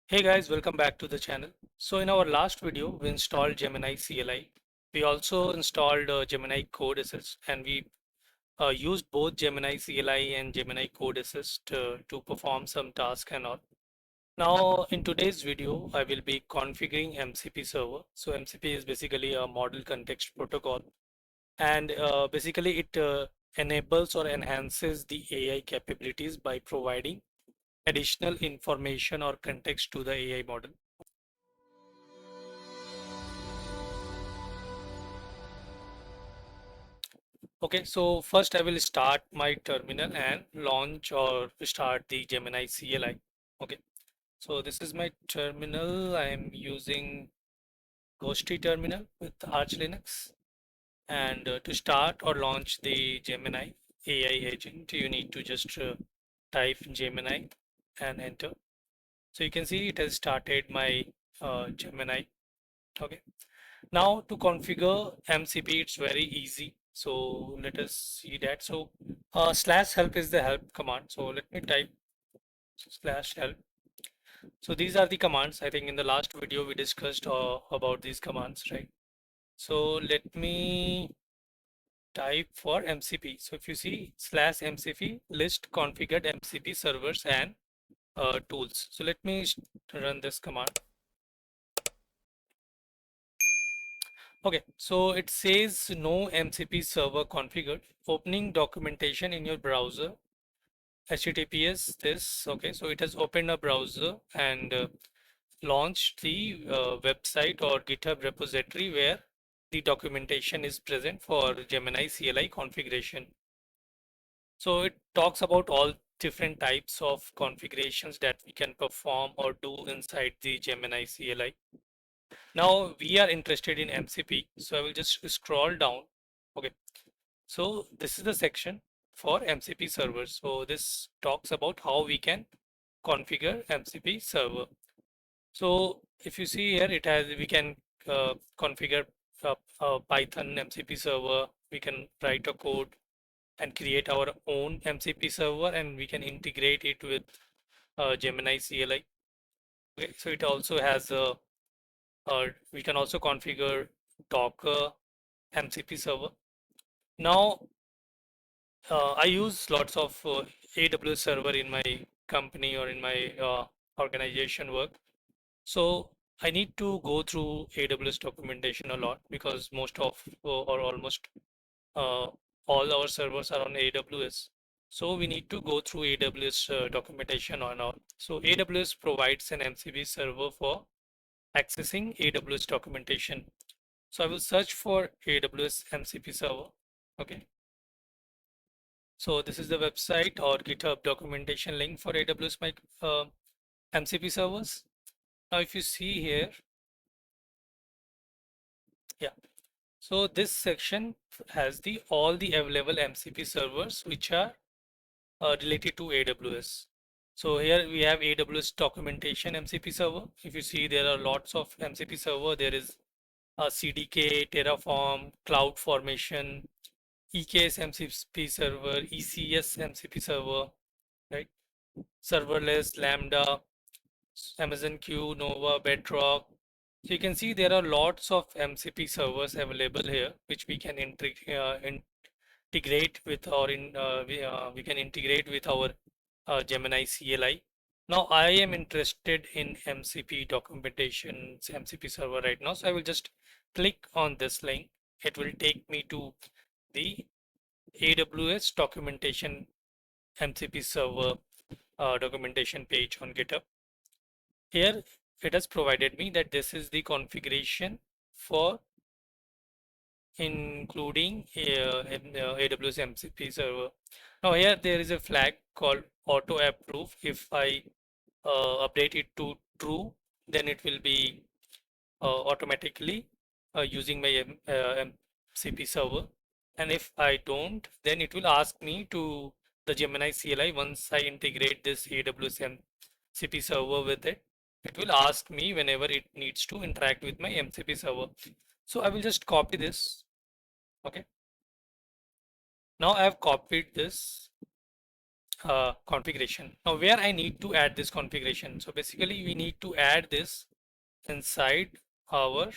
Hey guys, welcome back to the channel. So in our last video, we installed Gemini CLI. We also installed Gemini Code Assist and we used both Gemini CLI and Gemini Code Assist to perform some tasks and all. Now in today's video, I will be configuring MCP server. So MCP is basically a model context protocol and basically it enables or enhances the AI capabilities by providing additional information or context to the AI model. Okay, so first I will start my terminal and launch or start the Gemini CLI. Okay, so this is my terminal. I am using Ghosty terminal with Arch Linux. And to start or launch the Gemini AI agent, you need to just type Gemini and enter. So you can see it has started my Gemini. Okay. Now to configure MCP, it's very easy. So let us see that. So slash help is the help command. So let me type slash help. So these are the commands. I think in the last video we discussed about these commands, right? So let me type for MCP. So if you see slash MCP list configured MCP servers and tools. So let me run this command. Okay, so it says no MCP server configured. Opening documentation in your browser. HTTPS this. Okay, so it has opened a browser and launched the website or GitHub repository where the documentation is present for Gemini CLI configuration. So it talks about all different types of configurations that we can perform or do inside the Gemini CLI. Now we are interested in MCP, so I will just scroll down. Okay, so this is the section for MCP servers. So this talks about how we can configure MCP server. So if you see here, it has we can configure a Python MCP server. We can write a code and create our own MCP server, and we can integrate it with Gemini CLI. Okay, so it also has we can also configure Docker MCP server. Now, I use lots of AWS server in my company or in my organization work. So I need to go through AWS documentation a lot because most of or almost uh, all our servers are on AWS. So we need to go through AWS documentation on all. So AWS provides an MCP server for accessing AWS documentation. So I will search for AWS MCP server. Okay. So this is the website or GitHub documentation link for AWS MCP servers. Now, if you see here, yeah. So this section has the all the available MCP servers which are related to AWS. So here we have AWS documentation MCP server. If you see, there are lots of MCP server. There is a CDK, Terraform, CloudFormation, EKS MCP server, ECS MCP server, right? Serverless, Lambda, Amazon Q, Nova, Bedrock. So you can see there are lots of MCP servers available here, which we can integrate with our we can integrate with our Gemini CLI. Now I am interested in MCP documentation, MCP server right now. So I will just click on this link. It will take me to the AWS documentation MCP server documentation page on GitHub. Here it has provided me that this is the configuration for including AWS MCP server. Now here there is a flag called auto approve. If I update it to true, then it will be automatically using my MCP server. And if I don't, then it will ask me to the Gemini CLI. Once I integrate this AWS MCP server with it, it will ask me whenever it needs to interact with my MCP server. So I will just copy this. Okay. Now I have copied this configuration. Now where I need to add this configuration. So basically we need to add this inside our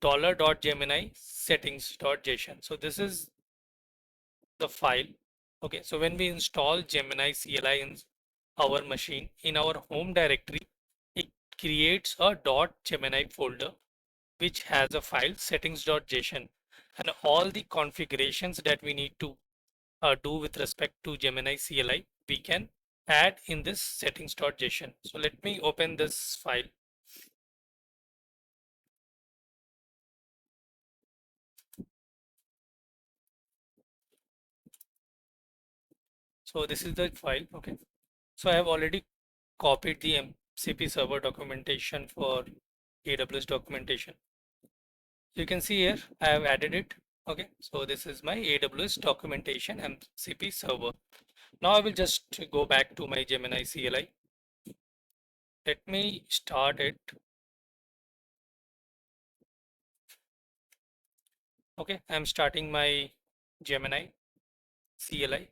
$.gemini settings.json. So this is the file. Okay, so when we install Gemini CLI in our machine, in our home directory, it creates a .gemini folder which has a file settings.json, and all the configurations that we need to do with respect to Gemini CLI we can add in this settings.json. So let me open this file. So this is the file. Okay, so I have already copied the MCP server documentation for AWS documentation. You can see here I have added it. Okay, so this is my AWS documentation MCP server. Now I will just go back to my Gemini CLI. Let me start it. Okay, I'm starting my Gemini CLI.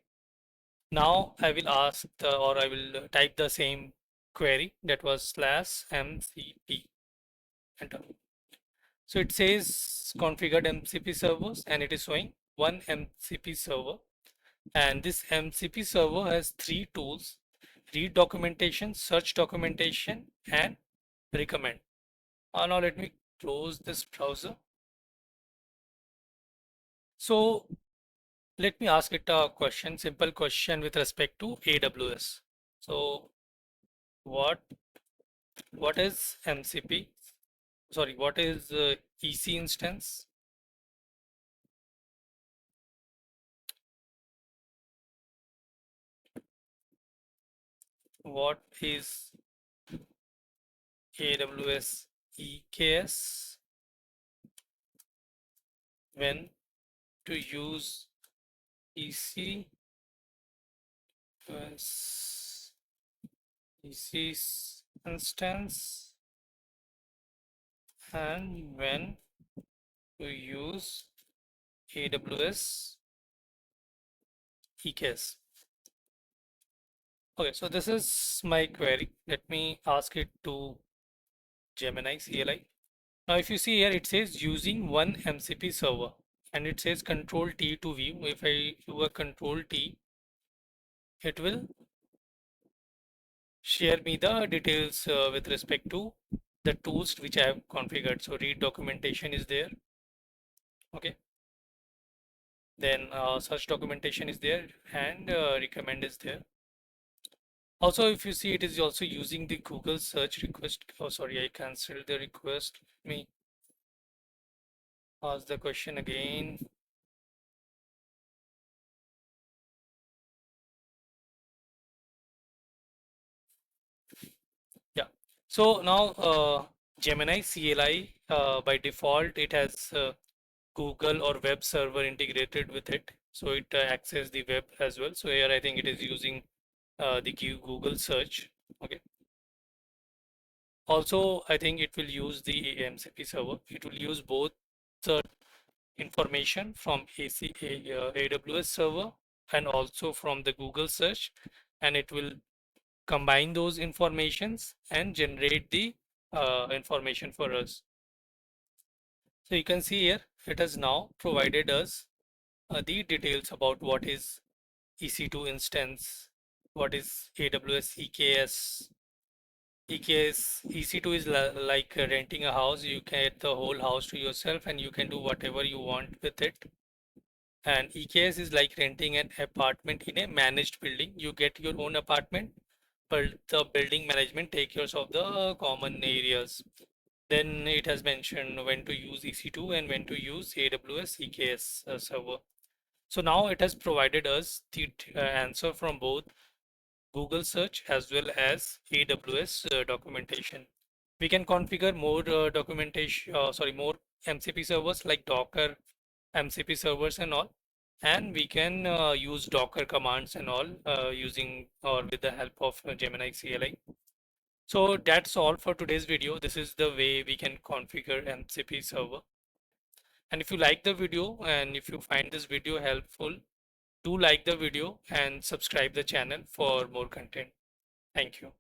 Now I will ask or I will type the same query, that was slash MCP, enter. So it says configured MCP servers and it is showing one MCP server, and this MCP server has three tools: read documentation, search documentation, and recommend. Now let me close this browser. So let me ask it a question, simple question with respect to AWS. So what what is MCP? Sorry, what is EC instance? What is AWS EKS? When to use EC as EC instance, and when to use AWS EKS. Okay, so this is my query. Let me ask it to Gemini CLI. Now, if you see here, it says using one MCP server, and it says Control T to view. If I do a Control T, it will share me the details with respect to the tools which I have configured. So read documentation is there. Okay. Then search documentation is there, and recommend is there. Also, if you see, it is also using the Google search request. Oh, sorry, I cancelled the request. Let me ask the question again. Yeah. So now Gemini CLI by default it has Google or web server integrated with it, so it access the web as well. So here I think it is using the Google search. Okay. Also, I think it will use the MCP server. It will use both the information from AWS server and also from the Google search, and it will combine those informations and generate the information for us. So you can see here, it has now provided us the details about what is EC2 instance, what is AWS EKS. EKS EC2 is like renting a house. You get the whole house to yourself and you can do whatever you want with it. And EKS is like renting an apartment in a managed building. You get your own apartment, but the building management take care of the common areas. Then it has mentioned when to use EC2 and when to use AWS EKS server. So now it has provided us the answer from both Google search as well as AWS documentation. We can configure more more MCP servers like Docker, MCP servers and all. And we can use Docker commands and all using or with the help of Gemini CLI. So that's all for today's video. This is the way we can configure MCP server. And if you like the video and if you find this video helpful, do like the video and subscribe the channel for more content. Thank you.